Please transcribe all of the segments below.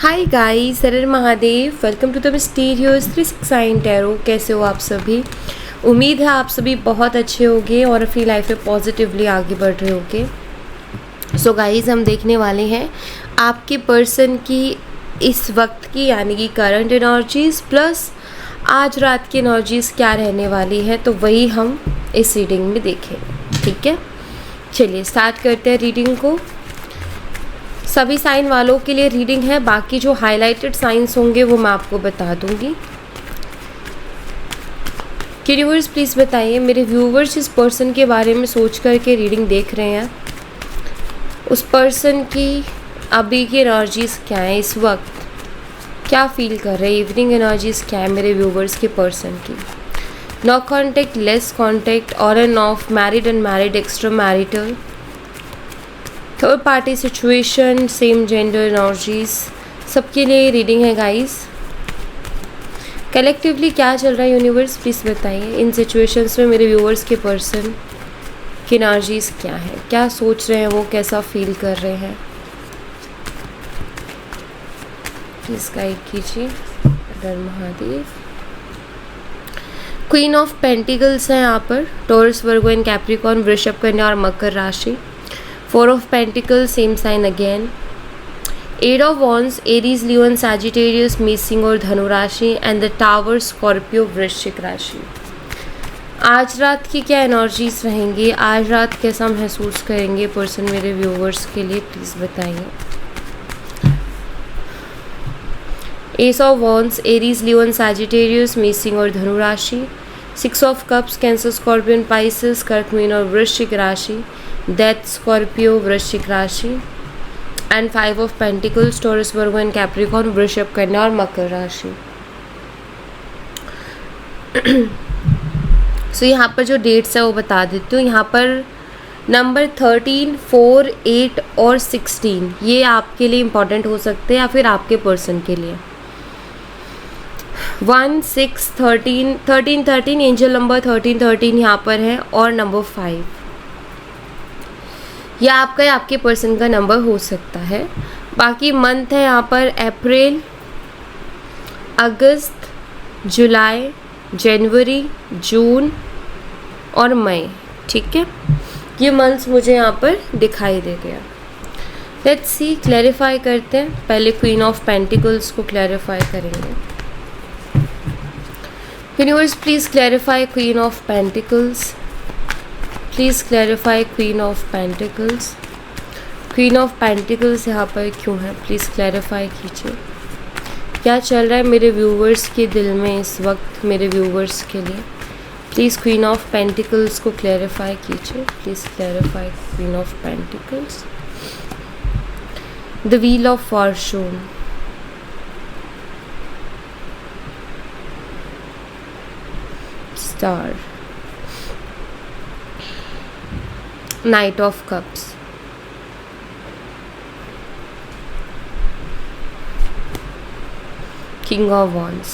हाय guys, सरर Mahadev. Welcome to the mysterious 369 tarot. कैसे हो आप सभी? उम्मीद है आप सभी बहुत अच्छे होंगे और अपनी लाइफ में पॉजिटिवली आगे बढ़ रहे होंगे। सो गाइस, हम देखने वाले हैं आपके पर्सन की इस वक्त की यानी कि करंट एनर्जीज प्लस आज रात की एनर्जीज क्या रहने वाली है, तो वही हम इस रीडिंग में देखें। ठीक है, चलिए स्टार्ट करते हैं रीडिंग को। सभी साइन वालों के लिए रीडिंग है, बाकी जो हाईलाइटेड साइंस होंगे वो मैं आपको बता दूंगी। यूनिवर्स प्लीज़ बताइए, मेरे व्यूवर्स जिस पर्सन के बारे में सोच करके रीडिंग देख रहे हैं उस पर्सन की अभी की एनर्जीज क्या है, इस वक्त क्या फील कर रहे हैं, इवनिंग एनर्जीज क्या है मेरे व्यूवर्स के पर्सन की। No contact, less contact, on and off, married, unmarried, extra marital, third party situation, same gender energies, सबके लिए रीडिंग है गाइस। कलेक्टिवली क्या चल रहा है यूनिवर्स प्लीज़ बताइए। इन सिचुएशंस में मेरे व्यूअर्स के पर्सन की एनर्जीज क्या है, क्या सोच रहे हैं वो, कैसा फील कर रहे हैं, प्लीज़ गाइड कीजिए। डर महादेव। क्वीन ऑफ पेंटिकल्स है यहाँ पर, टॉरस, वर्गो एंड कैप्रिकॉर्न, वृषभ, कन्या और मकर राशि। Four of Pentacles, same sign again. Eight of Wands, Aries, Leo and Sagittarius, मेष और धनु राशि, and the Tower, स्कॉर्पियो, वृश्चिक राशि। आज रात की क्या एनर्जीज रहेंगी, आज रात कैसा महसूस करेंगे पर्सन मेरे व्यूवर्स के लिए, प्लीज़ बताइए। S of wands, Aries, Leo and Sagittarius, मेष और धनु राशि। Six of cups, cancer, Scorpio and Pisces, कर्क, मीन और वृश्चिक राशि। डेथ, स्कॉर्पियो, वृश्चिक राशि। And five of pentacles, taurus, Virgo and Capricorn, वृषभ, कन्या और मकर राशि। सो यहाँ पर जो डेट्स है वो बता देती हूँ। यहाँ पर नंबर 13, 4, 8 और 16 ये आपके लिए इम्पॉर्टेंट हो सकते हैं या फिर आपके पर्सन के लिए। 1, 6, 13 एंजल नंबर 13 यहाँ पर है, और नंबर 5 यह आपका या आपके पर्सन का नंबर हो सकता है। बाकी मंथ है यहाँ पर अप्रैल, अगस्त, जुलाई, जनवरी, जून और मई। ठीक है, ये मंथ्स मुझे यहाँ पर दिखाई दे गया। लेट्स सी, क्लैरिफाई करते हैं। पहले क्वीन ऑफ पेंटिकल्स को क्लैरिफाई करेंगे। Universe please clarify queen of pentacles, please clarify queen of pentacles. Queen of pentacles यहाँ पर क्यों है, प्लीज़ क्लैरिफाई कीजिए। क्या चल रहा है मेरे व्यूवर्स के दिल में इस वक्त, मेरे व्यूवर्स के लिए प्लीज़ क्वीन ऑफ पेंटिकल्स को क्लैरिफाई कीजिए। Please clarify queen of pentacles. The wheel of Fortune, star, Knight of Cups, King of Wands।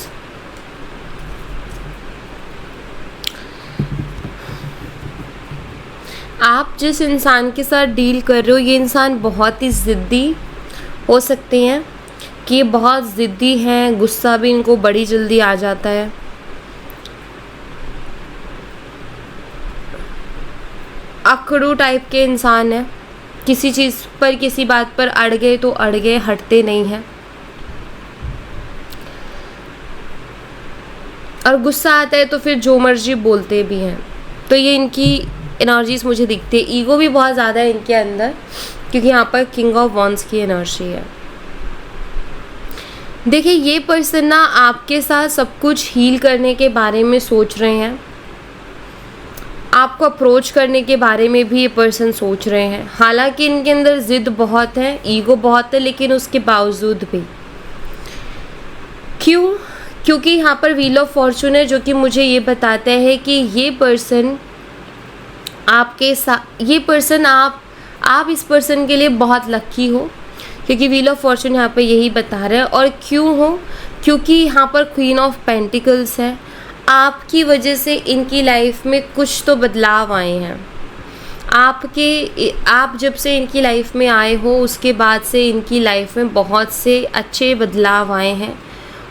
आप जिस इंसान के साथ डील कर रहे हो ये इंसान बहुत ही ज़िद्दी हो सकते हैं कि ये बहुत ज़िद्दी हैं, गुस्सा भी इनको बड़ी जल्दी आ जाता है। अकड़ू टाइप के इंसान है, किसी चीज़ पर, किसी बात पर अड़ गए तो अड़ गए, हटते नहीं हैं। और गुस्सा आता है तो फिर जो मर्जी बोलते भी हैं। तो ये इनकी एनर्जीज मुझे दिखती है। ईगो भी बहुत ज़्यादा है इनके अंदर, क्योंकि यहाँ पर किंग ऑफ वॉन्ड्स की एनर्जी है। देखिए, ये पर्सन ना आपके साथ सब कुछ हील करने के बारे में सोच रहे हैं, आपको अप्रोच करने के बारे में भी ये पर्सन सोच रहे हैं। हालांकि इनके अंदर ज़िद बहुत है, ईगो बहुत है, लेकिन उसके बावजूद भी क्यों, क्योंकि यहाँ पर व्हील ऑफ फॉर्चून है, जो कि मुझे ये बताता है कि ये पर्सन आपके साथ, ये पर्सन आप इस पर्सन के लिए बहुत लकी हो, क्योंकि व्हील ऑफ फॉर्चून यहाँ पर यही बता रहा है। और क्यों हो, क्योंकि यहाँ पर क्वीन ऑफ पेंटिकल्स है। आपकी वजह से इनकी लाइफ में कुछ तो बदलाव आए हैं, आप जब से इनकी लाइफ में आए हो उसके बाद से इनकी लाइफ में बहुत से अच्छे बदलाव आए हैं,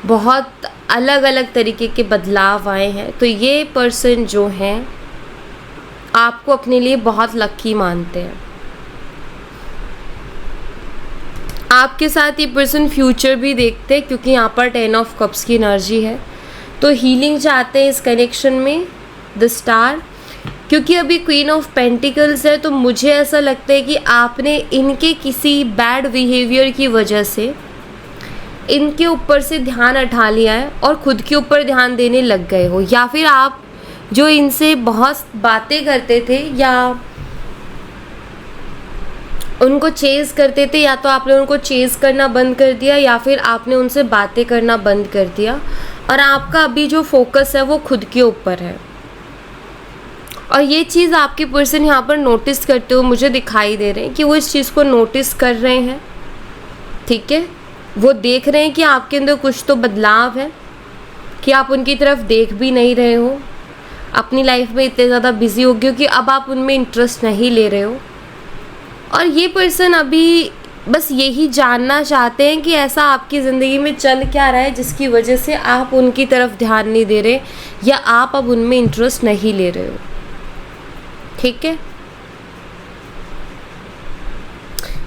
बहुत अलग अलग तरीके के बदलाव आए हैं। तो ये पर्सन जो हैं आपको अपने लिए बहुत लकी मानते हैं। आपके साथ ये पर्सन फ्यूचर भी देखते हैं क्योंकि यहाँ पर 10 ऑफ कप्स की एनर्जी है। तो हीलिंग चाहते हैं इस कनेक्शन में द स्टार, क्योंकि अभी क्वीन ऑफ पेंटिकल्स है। तो मुझे ऐसा लगता है कि आपने इनके किसी बैड बिहेवियर की वजह से इनके ऊपर से ध्यान हटा लिया है और ख़ुद के ऊपर ध्यान देने लग गए हो, या फिर आप जो इनसे बहुत बातें करते थे या उनको चेज़ करते थे, या तो आपने उनको चेज़ करना बंद कर दिया या फिर आपने उनसे बातें करना बंद कर दिया, और आपका अभी जो फोकस है वो खुद के ऊपर है। और ये चीज़ आपके पर्सन यहाँ पर नोटिस करते हुए मुझे दिखाई दे रहे हैं कि वो इस चीज़ को नोटिस कर रहे हैं, ठीक है। वो देख रहे हैं कि आपके अंदर कुछ तो बदलाव है, कि आप उनकी तरफ देख भी नहीं रहे हो, अपनी लाइफ में इतने ज़्यादा बिजी हो गए हो कि अब आप उनमें इंटरेस्ट नहीं ले रहे हो। और ये पर्सन अभी बस यही जानना चाहते हैं कि ऐसा आपकी ज़िंदगी में चल क्या रहा है जिसकी वजह से आप उनकी तरफ ध्यान नहीं दे रहे या आप अब उनमें इंटरेस्ट नहीं ले रहे हो, ठीक है।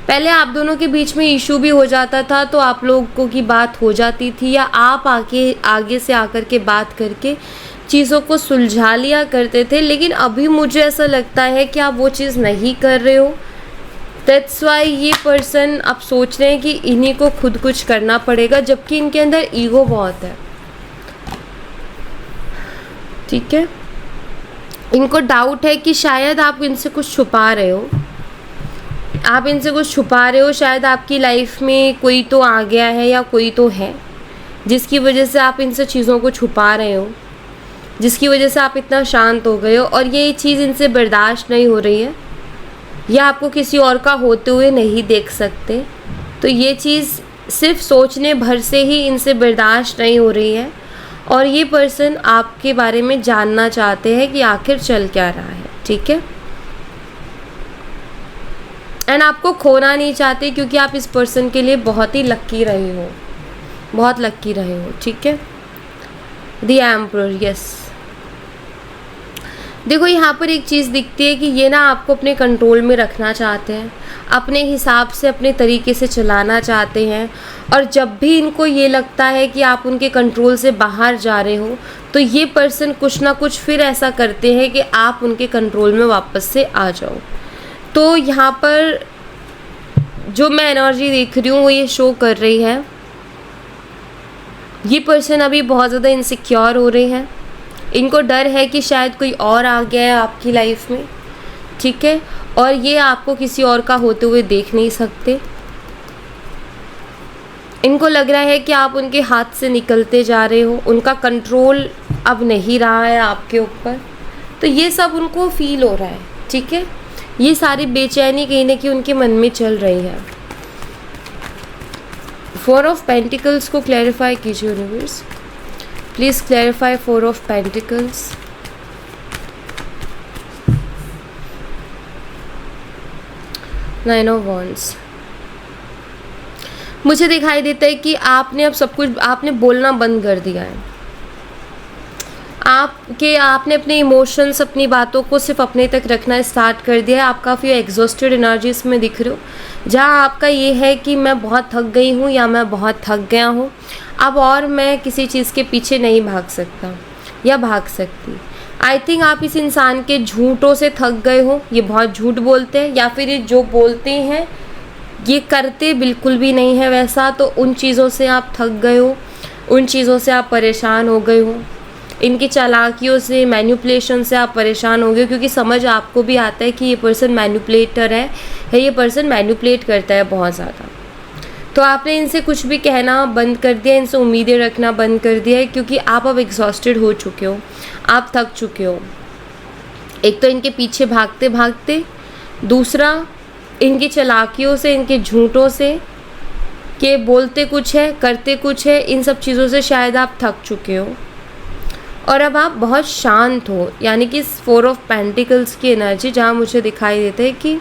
पहले आप दोनों के बीच में इशू भी हो जाता था तो आप लोगों की बात हो जाती थी, या आप आगे से आकर के बात करके चीज़ों को सुलझा लिया करते थे। लेकिन अभी मुझे ऐसा लगता है कि आप वो चीज़ नहीं कर रहे हो। दैट्स वाई ये पर्सन अब सोच रहे हैं कि इन्हीं को खुद कुछ करना पड़ेगा, जबकि इनके अंदर ईगो बहुत है, ठीक है। इनको डाउट है कि शायद आप इनसे कुछ छुपा रहे हो, शायद आपकी लाइफ में कोई तो आ गया है या कोई तो है जिसकी वजह से आप इनसे चीज़ों को छुपा रहे हो, जिसकी वजह से आप इतना शांत हो गए हो और ये चीज़ इनसे बर्दाश्त नहीं हो रही है, या आपको किसी और का होते हुए नहीं देख सकते। तो ये चीज़ सिर्फ सोचने भर से ही इनसे बर्दाश्त नहीं हो रही है, और ये पर्सन आपके बारे में जानना चाहते हैं कि आखिर चल क्या रहा है, ठीक है। एंड आपको खोना नहीं चाहते क्योंकि आप इस पर्सन के लिए बहुत ही लकी रहे हो, बहुत लकी रहे हो, ठीक है। The emperor, yes. देखो यहाँ पर एक चीज़ दिखती है कि ये ना आपको अपने कंट्रोल में रखना चाहते हैं, अपने हिसाब से अपने तरीके से चलाना चाहते हैं, और जब भी इनको ये लगता है कि आप उनके कंट्रोल से बाहर जा रहे हो तो ये पर्सन कुछ ना कुछ फिर ऐसा करते हैं कि आप उनके कंट्रोल में वापस से आ जाओ। तो यहाँ पर जो मैं एनर्जी देख रही हूँ वो ये शो कर रही है, ये पर्सन अभी बहुत ज़्यादा इनसिक्योर हो रहे हैं। इनको डर है कि शायद कोई और आ गया है आपकी लाइफ में, ठीक है, और ये आपको किसी और का होते हुए देख नहीं सकते। इनको लग रहा है कि आप उनके हाथ से निकलते जा रहे हो, उनका कंट्रोल अब नहीं रहा है आपके ऊपर। तो ये सब उनको फील हो रहा है, ठीक है। ये सारी बेचैनी कहीं ना कहीं उनके मन में चल रही है। 4 ऑफ पेंटिकल्स को क्लैरिफाई कीजिए universe, please clarify 4 of pentacles. Nine of wands. मुझे दिखाई देता है कि आपने अब सब कुछ आपने बोलना बंद कर दिया है। आपने अपने इमोशंस, अपनी बातों को सिर्फ अपने तक रखना स्टार्ट कर दिया है। आप काफ़ी एग्जॉस्टेड एनर्जीज में दिख रहे हो, जहाँ आपका ये है कि मैं बहुत थक गई हूँ या मैं बहुत थक गया हूँ, अब और मैं किसी चीज़ के पीछे नहीं भाग सकता या भाग सकती। आई थिंक आप इस इंसान के झूठों से थक गए हो। ये बहुत झूठ बोलते हैं, या फिर ये जो बोलते हैं ये करते बिल्कुल भी नहीं है वैसा। तो उन चीज़ों से आप थक गए हो, उन चीज़ों से आप परेशान हो गए हो, इनकी चालाकियों से, मैनिपुलेशन से आप परेशान हो गए, क्योंकि समझ आपको भी आता है कि ये पर्सन मैनिपुलेटर है, ये पर्सन मैनिपुलेट करता है बहुत ज़्यादा। तो आपने इनसे कुछ भी कहना बंद कर दिया, इनसे उम्मीदें रखना बंद कर दिया है, क्योंकि आप अब एग्जॉस्टेड हो चुके हो, आप थक चुके हो। एक तो इनके पीछे भागते भागते, दूसरा इनकी चालाकियों से, इनके झूठों से, कि बोलते कुछ है करते कुछ है, इन सब चीज़ों से शायद आप थक चुके हो। और अब आप बहुत शांत हो, यानी कि 4 ऑफ पेंटिकल्स की एनर्जी जहाँ मुझे दिखाई देता है कि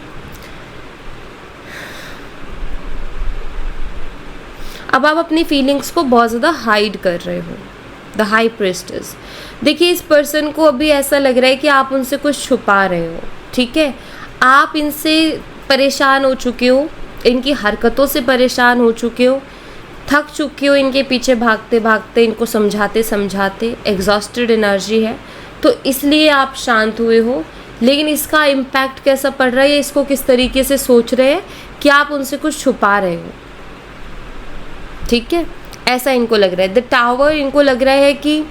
अब आप अपनी फीलिंग्स को बहुत ज़्यादा हाइड कर रहे हो। द हाई प्रिस्टेस, देखिए इस पर्सन को अभी ऐसा लग रहा है कि आप उनसे कुछ छुपा रहे हो, ठीक है। आप इनसे परेशान हो चुके हो, इनकी हरकतों से परेशान हो चुके हो, थक चुके हो इनके पीछे भागते भागते, इनको समझाते समझाते, एग्जॉस्टेड एनर्जी है, तो इसलिए आप शांत हुए हो। लेकिन इसका इम्पैक्ट कैसा पड़ रहा है, इसको किस तरीके से सोच रहे हैं कि आप उनसे कुछ छुपा रहे हो, ठीक है, ऐसा इनको लग रहा है। द टावर, इनको लग रहा है कि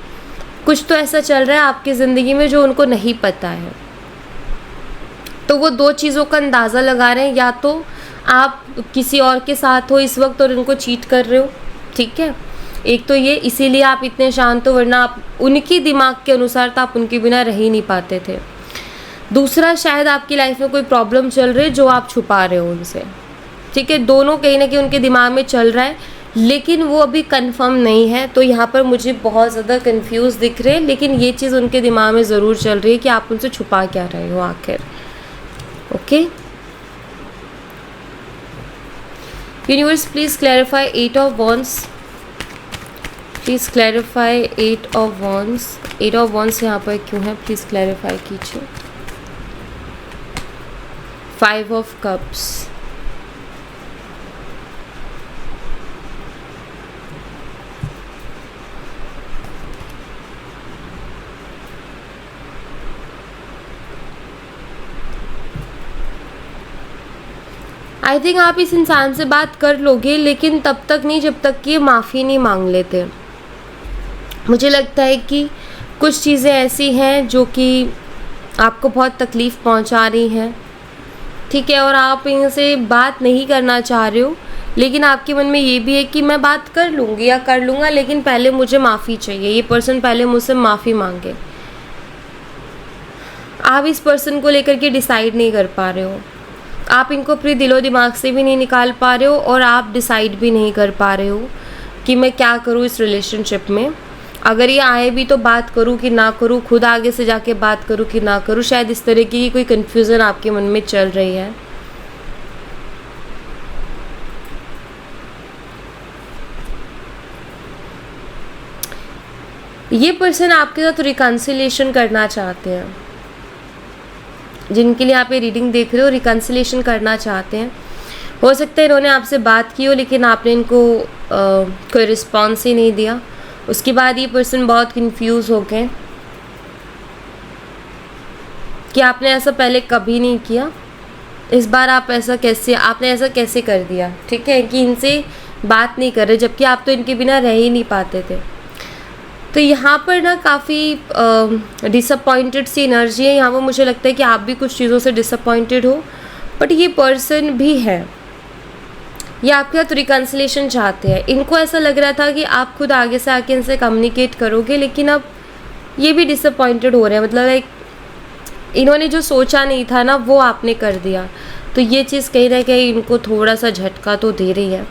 कुछ तो ऐसा चल रहा है आपकी ज़िंदगी में जो उनको नहीं पता है। तो वो 2 चीज़ों का अंदाज़ा लगा रहे हैं, या तो आप किसी और के साथ हो इस वक्त और उनको चीट कर रहे हो, ठीक है, एक तो ये, इसीलिए आप इतने शांत हो, वरना आप उनकी दिमाग के अनुसार तो आप उनके बिना रह ही नहीं पाते थे। दूसरा, शायद आपकी लाइफ में कोई प्रॉब्लम चल रही है जो आप छुपा रहे हो उनसे, ठीक है। दोनों कहीं ना कहीं उनके दिमाग में चल रहा है, लेकिन वो अभी कंफर्म नहीं है। तो यहाँ पर मुझे बहुत ज़्यादा कंफ्यूज दिख रहे हैं, लेकिन ये चीज़ उनके दिमाग में ज़रूर चल रही है कि आप उनसे छुपा क्या रहे हो आखिर। Okay, universe please clarify 8 of wands, please clarify 8 of wands. 8 of wands यहाँ पर क्यों है, प्लीज़ क्लैरिफाई कीजिए। 5 ऑफ कप्स, आई थिंक आप इस इंसान से बात कर लोगे, लेकिन तब तक नहीं जब तक कि ये माफ़ी नहीं मांग लेते। मुझे लगता है कि कुछ चीज़ें ऐसी हैं जो कि आपको बहुत तकलीफ़ पहुंचा रही हैं, ठीक है, और आप इनसे बात नहीं करना चाह रहे हो, लेकिन आपके मन में ये भी है कि मैं बात कर लूँगी या कर लूँगा, लेकिन पहले मुझे माफ़ी चाहिए, ये पर्सन पहले मुझसे माफ़ी मांगे। आप इस पर्सन को लेकर के डिसाइड नहीं कर पा रहे हो, आप इनको अपने दिलो दिमाग से भी नहीं निकाल पा रहे हो, और आप डिसाइड भी नहीं कर पा रहे हो कि मैं क्या करूँ इस रिलेशनशिप में। अगर ये आए भी तो बात करूँ कि ना करूँ, खुद आगे से जाके बात करूँ कि ना करूँ, शायद इस तरह की कोई कन्फ्यूज़न आपके मन में चल रही है। ये पर्सन आपके साथ रिकन्सिलिएशन करना चाहते हैं, जिनके लिए आप ये रीडिंग देख रहे हो, रिकन्सिलिएशन करना चाहते हैं। हो सकता है इन्होंने आपसे बात की हो, लेकिन आपने इनको कोई रिस्पॉन्स ही नहीं दिया। उसके बाद ये पर्सन बहुत कंफ्यूज हो गए कि आपने ऐसा पहले कभी नहीं किया, इस बार आपने ऐसा कैसे कर दिया, ठीक है, कि इनसे बात नहीं कर रहे, जबकि आप तो इनके बिना रह ही नहीं पाते थे। तो यहाँ पर ना काफ़ी डिसअपॉइंटेड सी एनर्जी है। यहाँ पर मुझे लगता है कि आप भी कुछ चीज़ों से डिसअपॉइंटेड हो, बट ये पर्सन भी है, ये आपके साथ रिकन्सिलेशन चाहते हैं। इनको ऐसा लग रहा था कि आप खुद आगे से आके इनसे कम्युनिकेट करोगे, लेकिन अब ये भी डिसअपॉइंटेड हो रहे हैं, मतलब लाइक इन्होंने जो सोचा नहीं था ना वो आपने कर दिया। तो ये चीज़ कहीं ना कहीं इनको थोड़ा सा झटका तो दे रही है।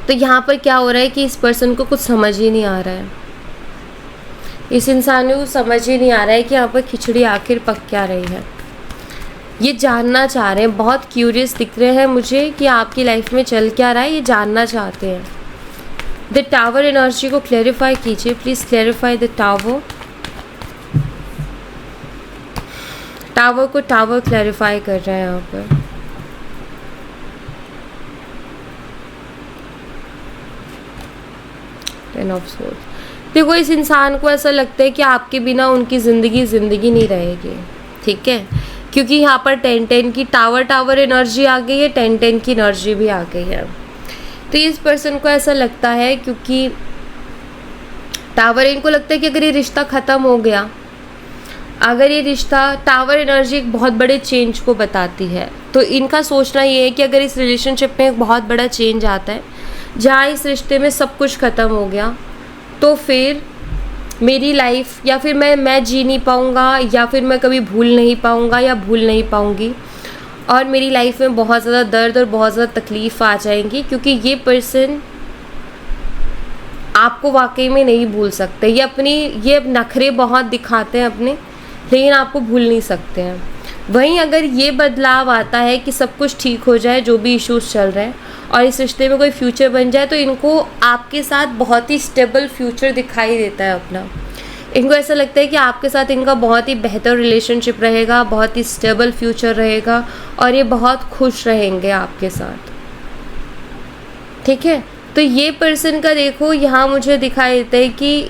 तो यहाँ पर क्या हो रहा है कि इस पर्सन को कुछ समझ ही नहीं आ रहा है, इस इंसान को समझ ही नहीं आ रहा है कि यहाँ पर खिचड़ी आखिर पक क्या रही है। ये जानना चाह रहे हैं, बहुत क्यूरियस दिख रहे हैं मुझे कि आपकी लाइफ में चल क्या रहा है, ये जानना चाहते हैं। द टावर एनर्जी को क्लैरिफाई कीजिए, please clarify the tower. Tower को टावर क्लैरिफाई कर रहा है यहाँ पर। टेन ऑफ सोर्ड्स, देखो इस इंसान को ऐसा लगता है कि आपके बिना उनकी ज़िंदगी नहीं रहेगी, ठीक है, क्योंकि यहाँ पर 10-10 की टावर एनर्जी आ गई है, 10-10 की एनर्जी भी आ गई है। तो इस पर्सन को ऐसा लगता है, क्योंकि टावर, इनको लगता है कि अगर ये रिश्ता ख़त्म हो गया, अगर ये रिश्ता, टावर एनर्जी एक बहुत बड़े चेंज को बताती है, तो इनका सोचना ये है कि अगर इस रिलेशनशिप में एक बहुत बड़ा चेंज आता है, जहाँ इस रिश्ते में सब कुछ ख़त्म हो गया, तो फिर मेरी लाइफ, या फिर मैं जी नहीं पाऊँगा, या फिर मैं कभी भूल नहीं पाऊँगा या भूल नहीं पाऊँगी, और मेरी लाइफ में बहुत ज़्यादा दर्द और बहुत ज़्यादा तकलीफ़ आ जाएंगी, क्योंकि ये पर्सन आपको वाकई में नहीं भूल सकते। ये नखरे बहुत दिखाते हैं अपने, लेकिन आपको भूल नहीं सकते हैं। वहीं अगर ये बदलाव आता है कि सब कुछ ठीक हो जाए, जो भी इश्यूज चल रहे हैं, और इस रिश्ते में कोई फ्यूचर बन जाए, तो इनको आपके साथ बहुत ही स्टेबल फ्यूचर दिखाई देता है अपना। इनको ऐसा लगता है कि आपके साथ इनका बहुत ही बेहतर रिलेशनशिप रहेगा, बहुत ही स्टेबल फ्यूचर रहेगा, और ये बहुत खुश रहेंगे आपके साथ। ठीक है, तो ये पर्सन का देखो यहाँ मुझे दिखाई देता है कि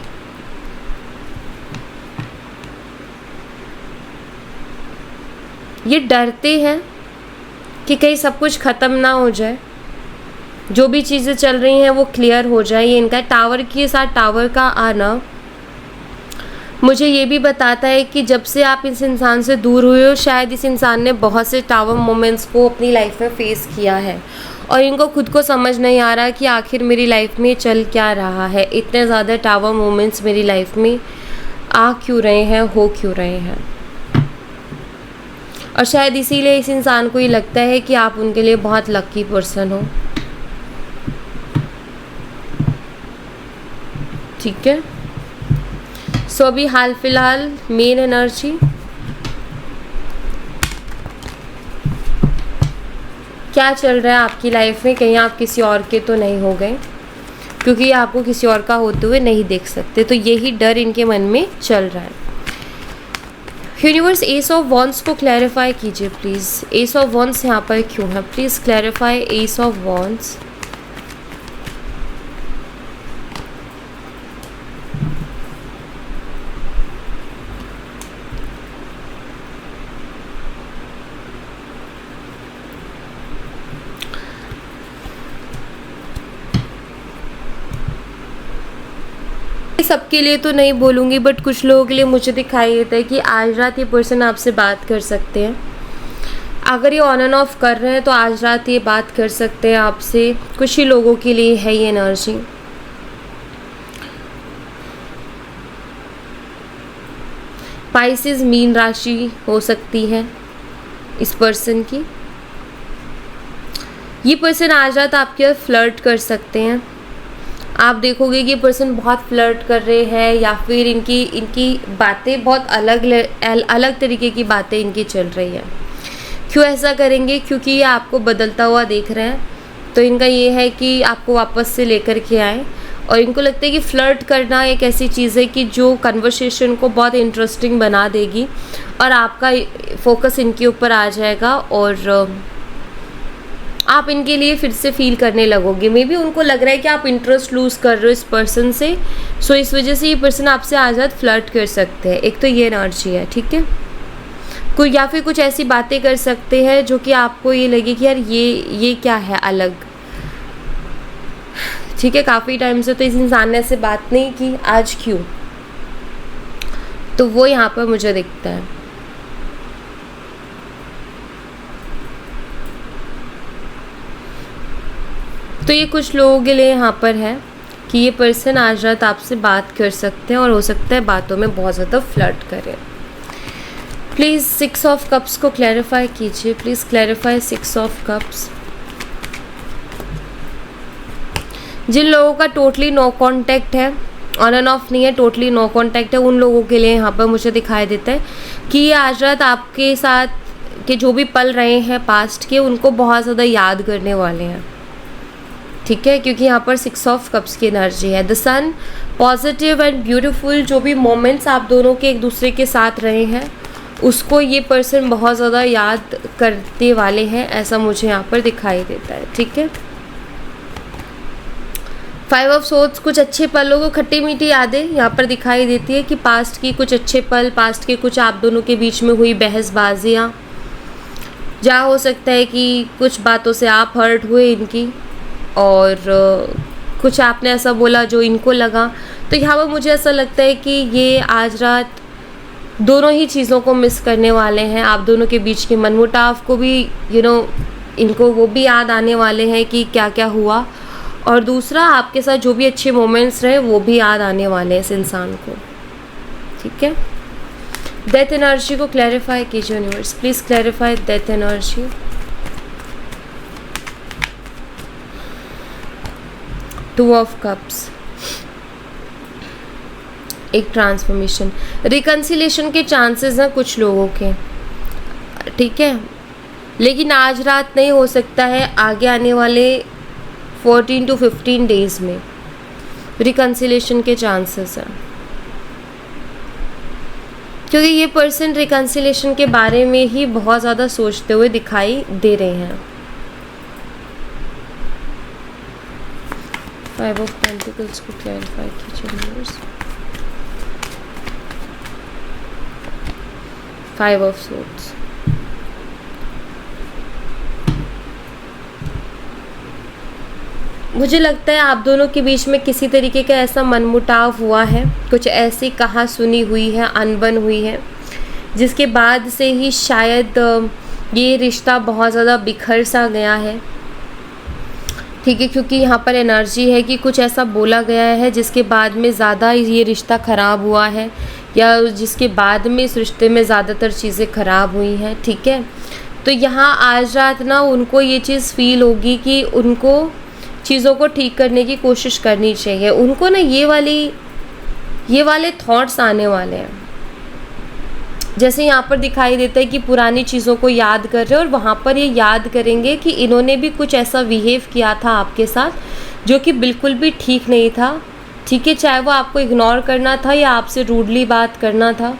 ये डरते हैं कि कहीं सब कुछ ख़त्म ना हो जाए, जो भी चीज़ें चल रही हैं वो क्लियर हो जाए। ये इनका टावर के साथ टावर का आना मुझे ये भी बताता है कि जब से आप इस इंसान से दूर हुए हो, शायद इस इंसान ने बहुत से टावर मोमेंट्स को अपनी लाइफ में फेस किया है, और इनको खुद को समझ नहीं आ रहा कि आखिर मेरी लाइफ में चल क्या रहा है। इतने ज़्यादा टावर मोमेंट्स मेरी लाइफ में आ क्यों रहे हैं, हो क्यों रहे हैं। और शायद इसीलिए इस इंसान को ये लगता है कि आप उनके लिए बहुत लकी पर्सन हो। ठीक है, सो अभी हाल फिलहाल मेन एनर्जी, क्या चल रहा है आपकी लाइफ में। कहीं आप किसी और के तो नहीं हो गए, क्योंकि आपको किसी और का होते हुए नहीं देख सकते, तो यही डर इनके मन में चल रहा है। यूनिवर्स एस ऑफ वॉन्ड्स को क्लैरिफाई कीजिए प्लीज़। एस ऑफ वॉन्ड्स यहाँ पर क्यों है, please clarify S of wands. सबके लिए तो नहीं बोलूँगी, बट कुछ लोगों के लिए मुझे दिखाई देता है कि आज रात ये पर्सन आपसे बात कर सकते हैं। अगर ये ऑन एंड ऑफ कर रहे हैं तो आज रात ये बात कर सकते हैं आपसे। कुछ ही लोगों के लिए है ये एनर्जी। पाइसेस मीन राशि हो सकती है इस पर्सन की। ये पर्सन आज रात आपके साथ फ्लर्ट कर सकते हैं। आप देखोगे कि ये पर्सन बहुत फ्लर्ट कर रहे हैं, या फिर इनकी बातें बहुत अलग तरीके की बातें इनकी चल रही है। क्यों ऐसा करेंगे, क्योंकि ये आपको बदलता हुआ देख रहे हैं, तो इनका ये है कि आपको वापस से लेकर के आए। और इनको लगता है कि फ़्लर्ट करना एक ऐसी चीज़ है कि जो कन्वर्सेशन को बहुत इंटरेस्टिंग बना देगी, और आपका फोकस इनके ऊपर आ जाएगा, और आप इनके लिए फिर से फील करने लगोगे। मे बी उनको लग रहा है कि आप इंटरेस्ट लूज़ कर रहे हो इस पर्सन से, सो इस वजह से ये पर्सन आपसे आज़ाद फ्लर्ट कर सकते हैं। एक तो ये एनर्जी है, ठीक है। कोई या फिर कुछ ऐसी बातें कर सकते हैं जो कि आपको ये लगे कि यार ये क्या है अलग। ठीक है, काफ़ी टाइम से तो इस इंसान ने ऐसे बात नहीं की, आज क्यों, तो वो यहाँ पर मुझे दिखता है। तो ये कुछ लोगों के लिए यहाँ पर है कि ये पर्सन आज रात आपसे बात कर सकते हैं, और हो सकता है बातों में बहुत ज़्यादा फ्लर्ट करें। प्लीज़ 6 ऑफ कप्स को क्लैरिफाई कीजिए, प्लीज़ क्लैरिफाई 6 ऑफ कप्स। जिन लोगों का टोटली नो कांटेक्ट है, ऑन एंड ऑफ नहीं है, टोटली नो कांटेक्ट है, उन लोगों के लिए यहाँ पर मुझे दिखाई देता है कि ये आज रात आपके साथ के जो भी पल रहे हैं पास्ट के, उनको बहुत ज़्यादा याद करने वाले हैं। ठीक है, क्योंकि यहाँ पर 6 ऑफ कप्स की एनर्जी है। The sun, positive and beautiful जो भी मोमेंट्स आप दोनों के एक दूसरे के साथ रहे हैं, उसको ये पर्सन बहुत ज़्यादा याद करने वाले हैं, ऐसा मुझे यहाँ पर दिखाई देता है। ठीक है, 5 ऑफ सोर्ड्स, कुछ अच्छे पलों को, खट्टी मीठी यादें यहाँ पर दिखाई देती है कि पास्ट की कुछ अच्छे पल, पास्ट के कुछ आप दोनों के बीच में हुई बहसबाजियाँ, जहाँ हो सकता है कि कुछ बातों से आप हर्ट हुए इनकी, और कुछ आपने ऐसा बोला जो इनको लगा। तो यहाँ पर मुझे ऐसा लगता है कि ये आज रात दोनों ही चीज़ों को मिस करने वाले हैं। आप दोनों के बीच के मनमुटाव को भी इनको वो भी याद आने वाले हैं कि क्या क्या हुआ, और दूसरा आपके साथ जो भी अच्छे मोमेंट्स रहे वो भी याद आने वाले हैं इस इंसान को। ठीक है, डेथ एनर्जी को क्लैरिफाई कीजिए universe, please clarify death energy. Two of cups, एक ट्रांसफॉर्मेशन, रिकन्सिलेशन के चांसेस हैं कुछ लोगों के, ठीक है, लेकिन आज रात नहीं हो सकता है, आगे आने वाले 14 to 15 डेज में रिकन्सिलेशन के चांसेस हैं, क्योंकि ये पर्सन रिकन्सिलेशन के बारे में ही बहुत ज़्यादा सोचते हुए दिखाई दे रहे हैं। 5 of Pentacles को क्लैरिफाई कीजिए व्यूअर्स। 5 of Swords, मुझे लगता है आप दोनों के बीच में किसी तरीके का ऐसा मनमुटाव हुआ है, कुछ ऐसी कहा सुनी हुई है, अनबन हुई है, जिसके बाद से ही शायद ये रिश्ता बहुत ज़्यादा बिखर सा गया है, ठीक है, क्योंकि यहाँ पर एनर्जी है कि कुछ ऐसा बोला गया है जिसके बाद में ज़्यादा ये रिश्ता ख़राब हुआ है, या जिसके बाद में इस रिश्ते में ज़्यादातर चीज़ें ख़राब हुई हैं, ठीक है। तो यहाँ आज रात ना उनको ये चीज़ फील होगी कि उनको चीज़ों को ठीक करने की कोशिश करनी चाहिए, उनको ना ये वाले थॉट्स आने वाले हैं, जैसे यहाँ पर दिखाई देता है कि पुरानी चीज़ों को याद कर रहे हैं, और वहाँ पर ये याद करेंगे कि इन्होंने भी कुछ ऐसा बिहेव किया था आपके साथ जो कि बिल्कुल भी ठीक नहीं था, ठीक है, चाहे वो आपको इग्नोर करना था या आपसे रूडली बात करना था,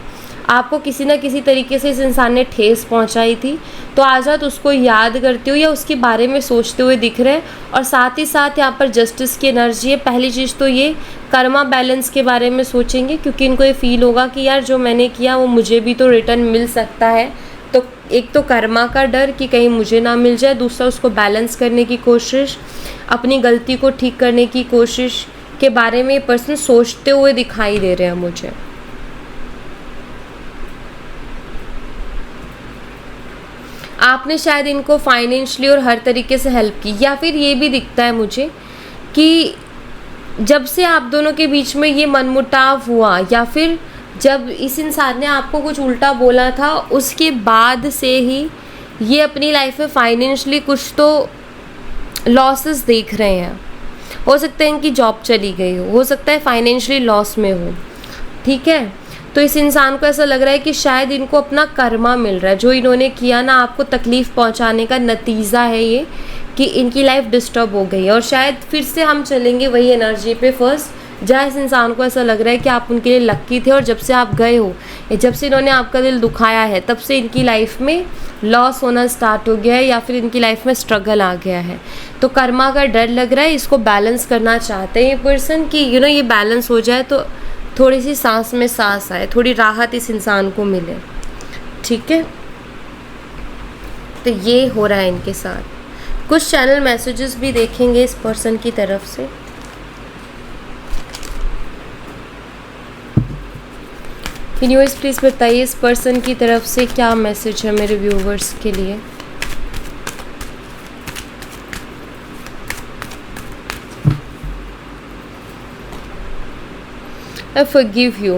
आपको किसी ना किसी तरीके से इस इंसान ने ठेस पहुंचाई थी, तो आज रात उसको याद करते हो या उसके बारे में सोचते हुए दिख रहे हैं। और साथ ही साथ यहाँ पर जस्टिस की एनर्जी है। पहली चीज़ तो ये कर्मा बैलेंस के बारे में सोचेंगे, क्योंकि इनको ये फील होगा कि यार जो मैंने किया वो मुझे भी तो रिटर्न मिल सकता है। तो एक तो कर्मा का डर कि कहीं मुझे ना मिल जाए, दूसरा उसको बैलेंस करने की कोशिश, अपनी गलती को ठीक करने की कोशिश के बारे में पर्सन सोचते हुए दिखाई दे रहे हैं मुझे। आपने शायद इनको फाइनेंशियली और हर तरीके से हेल्प की, या फिर ये भी दिखता है मुझे कि जब से आप दोनों के बीच में ये मनमुटाव हुआ, या फिर जब इस इंसान ने आपको कुछ उल्टा बोला था, उसके बाद से ही ये अपनी लाइफ में फाइनेंशियली कुछ तो लॉसेस देख रहे हैं। हो सकता है इनकी जॉब चली गई हो सकता है फाइनेंशियली लॉस में हो, ठीक है। तो इस इंसान को ऐसा लग रहा है कि शायद इनको अपना कर्मा मिल रहा है, जो इन्होंने किया ना आपको तकलीफ़ पहुंचाने का नतीजा है ये, कि इनकी लाइफ डिस्टर्ब हो गई है। और शायद फिर से हम चलेंगे वही एनर्जी पे फर्स्ट, जहाँ इस इंसान को ऐसा लग रहा है कि आप उनके लिए लक्की थे, और जब से आप गए हो, जब से इन्होंने आपका दिल दुखाया है, तब से इनकी लाइफ में लॉस होना स्टार्ट हो गया है, या फिर इनकी लाइफ में स्ट्रगल आ गया है। तो कर्मा का डर लग रहा है, इसको बैलेंस करना चाहते हैं ये पर्सन कि ये बैलेंस हो जाए तो थोड़ी सी सांस में सांस आए, थोड़ी राहत इस इंसान को मिले, ठीक है। तो ये हो रहा है इनके साथ। कुछ चैनल मैसेजेस भी देखेंगे इस पर्सन की तरफ से। यूनिवर्स प्लीज़ बताइए इस पर्सन की तरफ से क्या मैसेज है मेरे व्यूवर्स के लिए। I forgive you.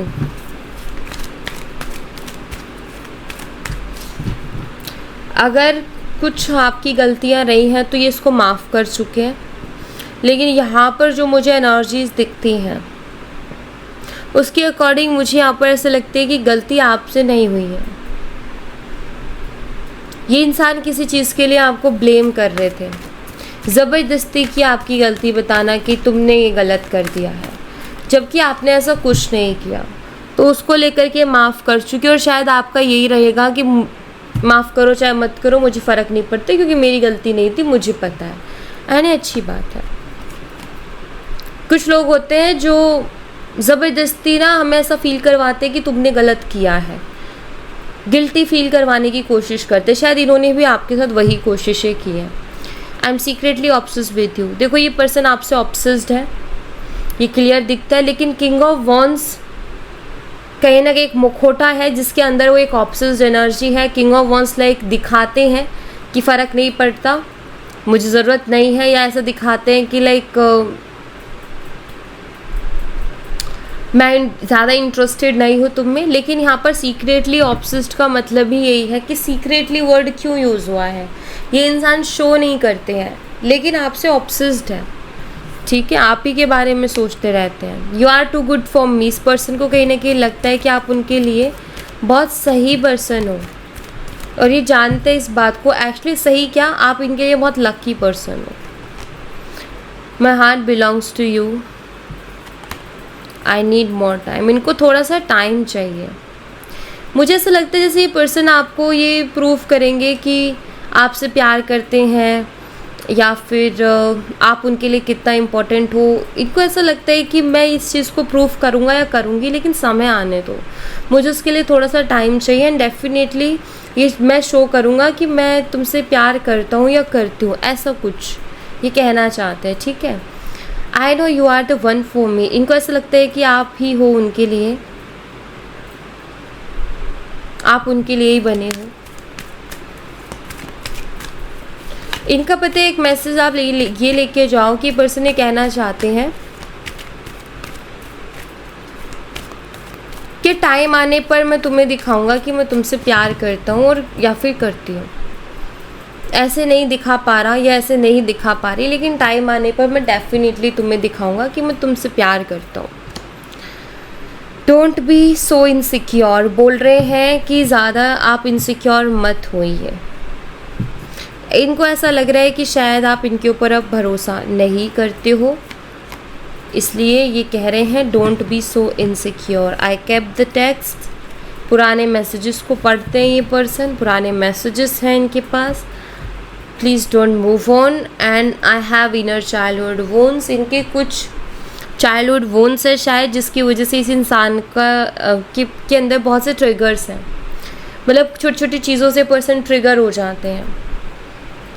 अगर कुछ आपकी गलतियां रही हैं तो ये इसको माफ़ कर चुके हैं, लेकिन यहाँ पर जो मुझे एनर्जीज दिखती हैं उसके अकॉर्डिंग मुझे यहाँ पर ऐसा लगता है कि गलती आपसे नहीं हुई है। ये इंसान किसी चीज़ के लिए आपको ब्लेम कर रहे थे, ज़बरदस्ती की आपकी गलती बताना कि तुमने ये गलत कर दिया है, जबकि आपने ऐसा कुछ नहीं किया। तो उसको लेकर के माफ़ कर चुके, और शायद आपका यही रहेगा कि माफ़ करो चाहे मत करो, मुझे फ़र्क नहीं पड़ता, क्योंकि मेरी गलती नहीं थी, मुझे पता है। यानी अच्छी बात है। कुछ लोग होते हैं जो ज़बरदस्ती ना हमें ऐसा फील करवाते हैं कि तुमने गलत किया है, गिल्टी फील करवाने की कोशिश करते। शायद इन्होंने भी आपके साथ वही कोशिशें की हैं। I am secretly obsessed with you. देखो ये पर्सन आपसे ऑब्सेस्ड है, ये क्लियर दिखता है, लेकिन किंग ऑफ वॉन्ड्स कहीं ना कहीं एक मुखौटा है जिसके अंदर वो एक ऑब्सेस्ड एनर्जी है। किंग ऑफ वॉन्ड्स लाइक दिखाते हैं कि फ़र्क नहीं पड़ता, मुझे ज़रूरत नहीं है, या ऐसा दिखाते हैं कि लाइक मैं ज़्यादा इंटरेस्टेड नहीं हूँ तुम में। लेकिन यहाँ पर सीक्रेटली ऑब्सेस्ड का मतलब ही यही है कि सीक्रेटली वर्ड क्यों यूज़ हुआ है, ये इंसान शो नहीं करते हैं लेकिन आपसे ऑब्सेस्ड है। ठीक है, आप ही के बारे में सोचते रहते हैं। You are too good for me. इस पर्सन को कहीं ना कहीं लगता है कि आप उनके लिए बहुत सही पर्सन हो, और ये जानते हैं इस बात को। एक्चुअली सही क्या, आप इनके लिए बहुत लकी पर्सन हो। My heart belongs to you, I need more time. इनको थोड़ा सा टाइम चाहिए। मुझे ऐसा लगता है जैसे ये पर्सन आपको ये प्रूव करेंगे कि आपसे प्यार करते हैं, या फिर आप उनके लिए कितना इम्पोर्टेंट हो। इनको ऐसा लगता है कि मैं इस चीज़ को प्रूव करूँगा या करूँगी, लेकिन समय आने दो, मुझे उसके लिए थोड़ा सा टाइम चाहिए। एंड डेफिनेटली ये मैं शो करूँगा कि मैं तुमसे प्यार करता हूँ या करती हूँ, ऐसा कुछ ये कहना चाहते हैं। ठीक है, I know you are the one for me. इनको ऐसा लगता है कि आप ही हो उनके लिए, आप उनके लिए ही बने हो। इनका पता है एक मैसेज आप ये लेके जाओ कि पर्सन ये कहना चाहते हैं कि टाइम आने पर मैं तुम्हें दिखाऊंगा कि मैं तुमसे प्यार करता हूँ और या फिर करती हूँ। ऐसे नहीं दिखा पा रहा या ऐसे नहीं दिखा पा रही, लेकिन टाइम आने पर मैं डेफिनेटली तुम्हें दिखाऊंगा कि मैं तुमसे प्यार करता हूँ। Don't be so insecure. बोल रहे हैं कि ज़्यादा आप इनसिक्योर मत होइए। इनको ऐसा लग रहा है कि शायद आप इनके ऊपर अब भरोसा नहीं करते हो, इसलिए ये कह रहे हैं don't be so insecure. I kept the text. पुराने मैसेजेस को पढ़ते हैं ये पर्सन, पुराने मैसेजेस हैं इनके पास। Please don't move on and I have inner childhood wounds. इनके कुछ चाइल्डहुड वोन्स है शायद, जिसकी वजह से इस इंसान के अंदर बहुत से ट्रिगर्स हैं। मतलब छोटी छोटी चीज़ों से पर्सन ट्रिगर हो जाते हैं।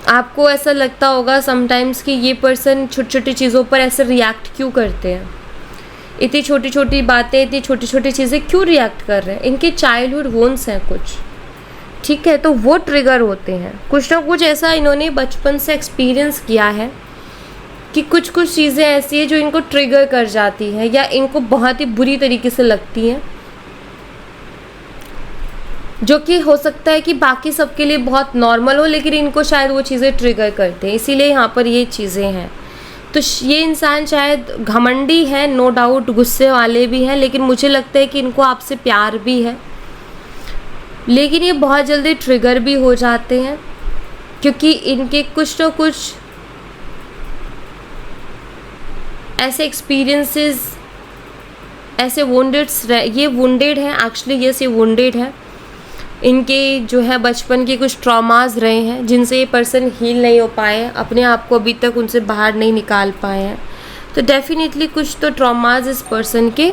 आपको ऐसा लगता होगा समटाइम्स कि ये पर्सन छोटी छोटी चीज़ों पर ऐसे रिएक्ट क्यों करते हैं, इतनी छोटी छोटी बातें, इतनी छोटी छोटी चीज़ें क्यों रिएक्ट कर रहे हैं। इनके चाइल्डहुड वोन्स हैं कुछ, ठीक है, तो वो ट्रिगर होते हैं। कुछ ना कुछ ऐसा इन्होंने बचपन से एक्सपीरियंस किया है कि कुछ कुछ चीज़ें ऐसी हैं जो इनको ट्रिगर कर जाती हैं या इनको बहुत ही बुरी तरीके से लगती हैं, जो कि हो सकता है कि बाकी सबके लिए बहुत नॉर्मल हो, लेकिन इनको शायद वो चीज़ें ट्रिगर करते हैं, इसीलिए यहाँ पर ये चीज़ें हैं। तो ये इंसान शायद घमंडी है, नो डाउट, गुस्से वाले भी हैं, लेकिन मुझे लगता है कि इनको आपसे प्यार भी है, लेकिन ये बहुत जल्दी ट्रिगर भी हो जाते हैं क्योंकि इनके कुछ ना कुछ ऐसे एक्सपीरियंसेस, ऐसे वुंडेड्स, ये वुंडेड हैं एक्चुअली, यस ये वुंडेड है। इनके जो है बचपन के कुछ ट्रॉमाज रहे हैं जिनसे ये पर्सन हील नहीं हो पाए हैं, अपने आप को अभी तक उनसे बाहर नहीं निकाल पाए हैं। तो डेफिनेटली कुछ तो ट्रॉमाज इस पर्सन के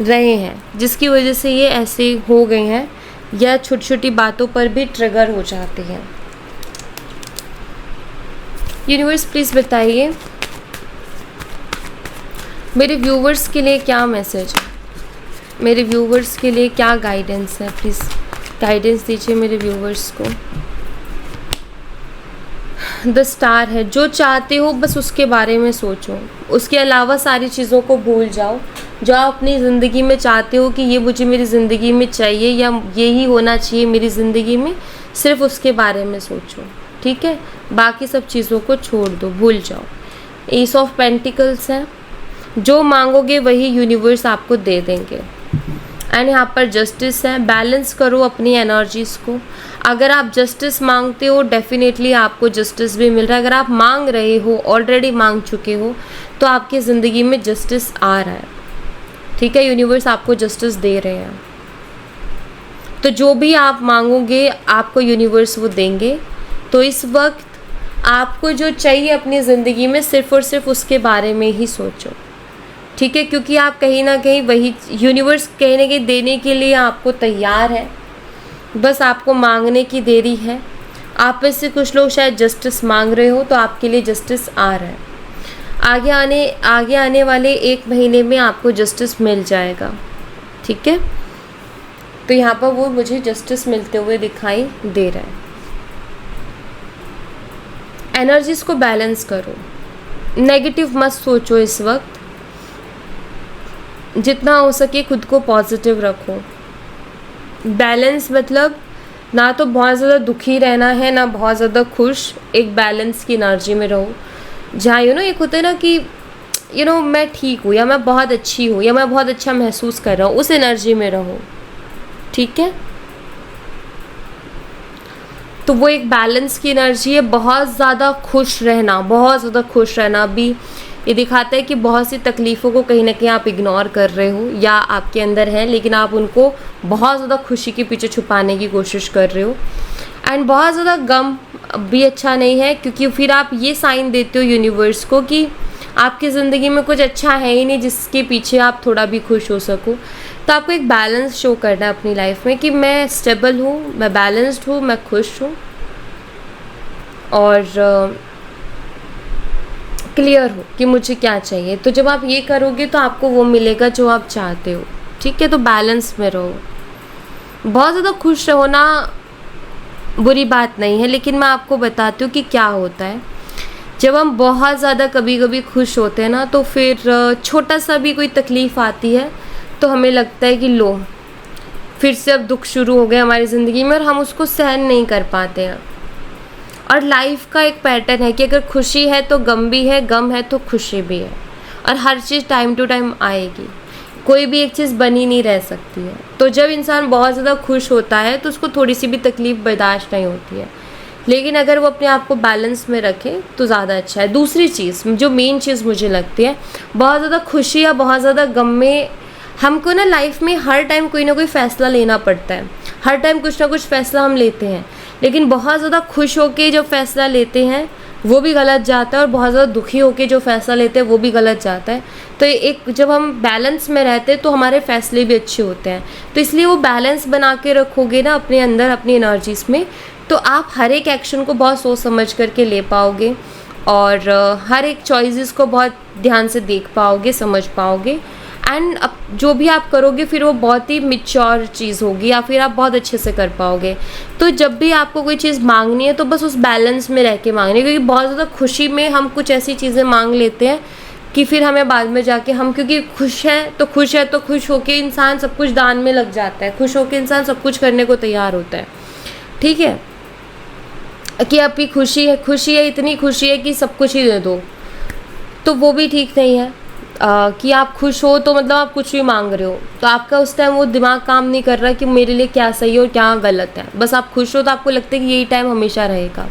रहे हैं जिसकी वजह से ये ऐसे हो गए हैं या छोटी छोटी बातों पर भी ट्रिगर हो जाते हैं। यूनिवर्स प्लीज़ बताइए मेरे व्यूवर्स के लिए क्या मैसेज है, मेरे व्यूवर्स के लिए क्या गाइडेंस है। प्लीज़ गाइडेंस दीजिए मेरे व्यूवर्स को। द स्टार है, जो चाहते हो बस उसके बारे में सोचो, उसके अलावा सारी चीज़ों को भूल जाओ। जो आप अपनी ज़िंदगी में चाहते हो कि ये मुझे मेरी ज़िंदगी में चाहिए या यही होना चाहिए मेरी ज़िंदगी में, सिर्फ उसके बारे में सोचो, ठीक है। बाकी सब चीज़ों को छोड़ दो, भूल जाओ। एस ऑफ पेंटिकल्स है, जो मांगोगे वही यूनिवर्स आपको दे देंगे। एंड यहाँ पर जस्टिस है, बैलेंस करो अपनी एनर्जीज़ को। अगर आप जस्टिस मांगते हो डेफिनेटली आपको जस्टिस भी मिल रहा है। अगर आप मांग रहे हो, ऑलरेडी मांग चुके हो, तो आपकी ज़िंदगी में जस्टिस आ रहा है, ठीक है। यूनिवर्स आपको जस्टिस दे रहे हैं, तो जो भी आप मांगोगे आपको यूनिवर्स वो देंगे। तो इस वक्त आपको जो चाहिए अपनी ज़िंदगी में सिर्फ और सिर्फ उसके बारे में ही सोचो, ठीक है, क्योंकि आप कहीं ना कहीं वही यूनिवर्स कहीं ना कहीं देने के लिए आपको तैयार है, बस आपको मांगने की देरी है। आप में से कुछ लोग शायद जस्टिस मांग रहे हो, तो आपके लिए जस्टिस आ रहा है। आगे आने वाले 1 महीने में आपको जस्टिस मिल जाएगा, ठीक है। तो यहाँ पर वो मुझे जस्टिस मिलते हुए दिखाई दे रहा है। एनर्जीज़ को बैलेंस करो, नेगेटिव मत सोचो इस वक्त, जितना हो सके खुद को पॉजिटिव रखो। बैलेंस मतलब ना तो बहुत ज़्यादा दुखी रहना है ना बहुत ज़्यादा खुश, एक बैलेंस की एनर्जी में रहो। जहाँ एक होता है ना कि मैं ठीक हूँ, या मैं बहुत अच्छी हूँ, या मैं बहुत अच्छा महसूस कर रहा हूँ, उस एनर्जी में रहो। ठीक है, तो वो एक बैलेंस की एनर्जी है। बहुत ज़्यादा खुश रहना, बहुत ज़्यादा खुश रहना भी ये दिखाता है कि बहुत सी तकलीफ़ों को कहीं ना कहीं आप इग्नोर कर रहे हो या आपके अंदर है, लेकिन आप उनको बहुत ज़्यादा खुशी के पीछे छुपाने की कोशिश कर रहे हो। एंड बहुत ज़्यादा गम भी अच्छा नहीं है, क्योंकि फिर आप ये साइन देते हो यूनिवर्स को कि आपकी ज़िंदगी में कुछ अच्छा है ही नहीं जिसके पीछे आप थोड़ा भी खुश हो सको। तो आपको एक बैलेंस शो करना है अपनी लाइफ में कि मैं स्टेबल हूँ, मैं बैलेंस्ड हूँ, मैं खुश हूँ और क्लियर हो कि मुझे क्या चाहिए। तो जब आप ये करोगे तो आपको वो मिलेगा जो आप चाहते हो। ठीक है, तो बैलेंस में रहो। बहुत ज़्यादा खुश होना बुरी बात नहीं है, लेकिन मैं आपको बताती हूँ कि क्या होता है जब हम बहुत ज़्यादा कभी कभी खुश होते हैं ना, तो फिर छोटा सा भी कोई तकलीफ़ आती है तो हमें लगता है कि लो फिर से अब दुख शुरू हो गया हमारी ज़िंदगी में, और हम उसको सहन नहीं कर पाते हैं। और लाइफ का एक पैटर्न है कि अगर खुशी है तो गम भी है, गम है तो खुशी भी है, और हर चीज़ टाइम टू टाइम आएगी। कोई भी एक चीज़ बनी नहीं रह सकती है। तो जब इंसान बहुत ज़्यादा खुश होता है तो उसको थोड़ी सी भी तकलीफ़ बर्दाश्त नहीं होती है, लेकिन अगर वो अपने आप को बैलेंस में रखे तो ज़्यादा अच्छा है। दूसरी चीज़ जो मेन चीज़ मुझे लगती है, बहुत ज़्यादा खुशी या बहुत ज़्यादा गम में हमको ना लाइफ में हर टाइम कोई ना कोई फ़ैसला लेना पड़ता है, हर टाइम कुछ ना कुछ फ़ैसला हम लेते हैं, लेकिन बहुत ज़्यादा खुश होके जो फ़ैसला लेते हैं वो भी गलत जाता है, और बहुत ज़्यादा दुखी होके जो फ़ैसला लेते हैं वो भी गलत जाता है। तो एक जब हम बैलेंस में रहते हैं तो हमारे फ़ैसले भी अच्छे होते हैं। तो इसलिए वो बैलेंस बना के रखोगे ना अपने अंदर, अपनी एनर्जीज़ में, तो आप हर एक एक्शन को बहुत सोच समझ करके ले पाओगे, और हर एक चॉइसेस को बहुत ध्यान से देख पाओगे, समझ पाओगे। एंड अब जो भी आप करोगे फिर वो बहुत ही मैच्योर चीज़ होगी, या फिर आप बहुत अच्छे से कर पाओगे। तो जब भी आपको कोई चीज़ मांगनी है तो बस उस बैलेंस में रह के मांगनी है, क्योंकि बहुत ज़्यादा खुशी में हम कुछ ऐसी चीज़ें मांग लेते हैं कि फिर हमें बाद में जाके हम, क्योंकि खुश है तो खुश होके इंसान सब कुछ दान में लग जाता है, खुश होके इंसान सब कुछ करने को तैयार होता है। ठीक है, कि आपकी खुशी है, इतनी खुशी है कि सब कुछ ही दे दो, तो वो भी ठीक नहीं है। कि आप खुश हो तो मतलब आप कुछ भी मांग रहे हो, तो आपका उस टाइम वो दिमाग काम नहीं कर रहा कि मेरे लिए क्या सही है और क्या गलत है। बस आप खुश हो तो आपको लगता है कि यही टाइम हमेशा रहेगा।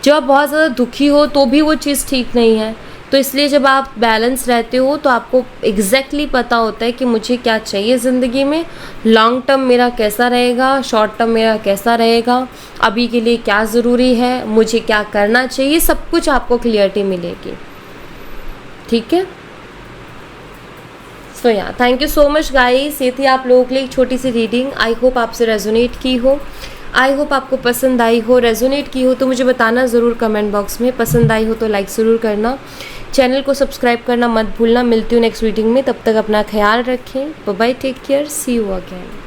जब आप बहुत ज़्यादा दुखी हो तो भी वो चीज़ ठीक नहीं है। तो इसलिए जब आप बैलेंस रहते हो तो आपको एग्जैक्टली पता होता है कि मुझे क्या चाहिए ज़िंदगी में, लॉन्ग टर्म मेरा कैसा रहेगा, शॉर्ट टर्म मेरा कैसा रहेगा, अभी के लिए क्या ज़रूरी है, मुझे क्या करना चाहिए, सब कुछ आपको क्लियरिटी मिलेगी। ठीक है, सो या thank you so much guys. ये थी आप लोगों के लिए एक छोटी सी रीडिंग। आई होप आपसे रेजोनेट की हो, आई होप आपको पसंद आई हो। रेजोनेट की हो तो मुझे बताना ज़रूर कमेंट बॉक्स में, पसंद आई हो तो लाइक ज़रूर करना, चैनल को सब्सक्राइब करना मत भूलना। मिलती हूँ नेक्स्ट रीडिंग में, तब तक अपना ख्याल रखें। Bye bye, take care, see you again.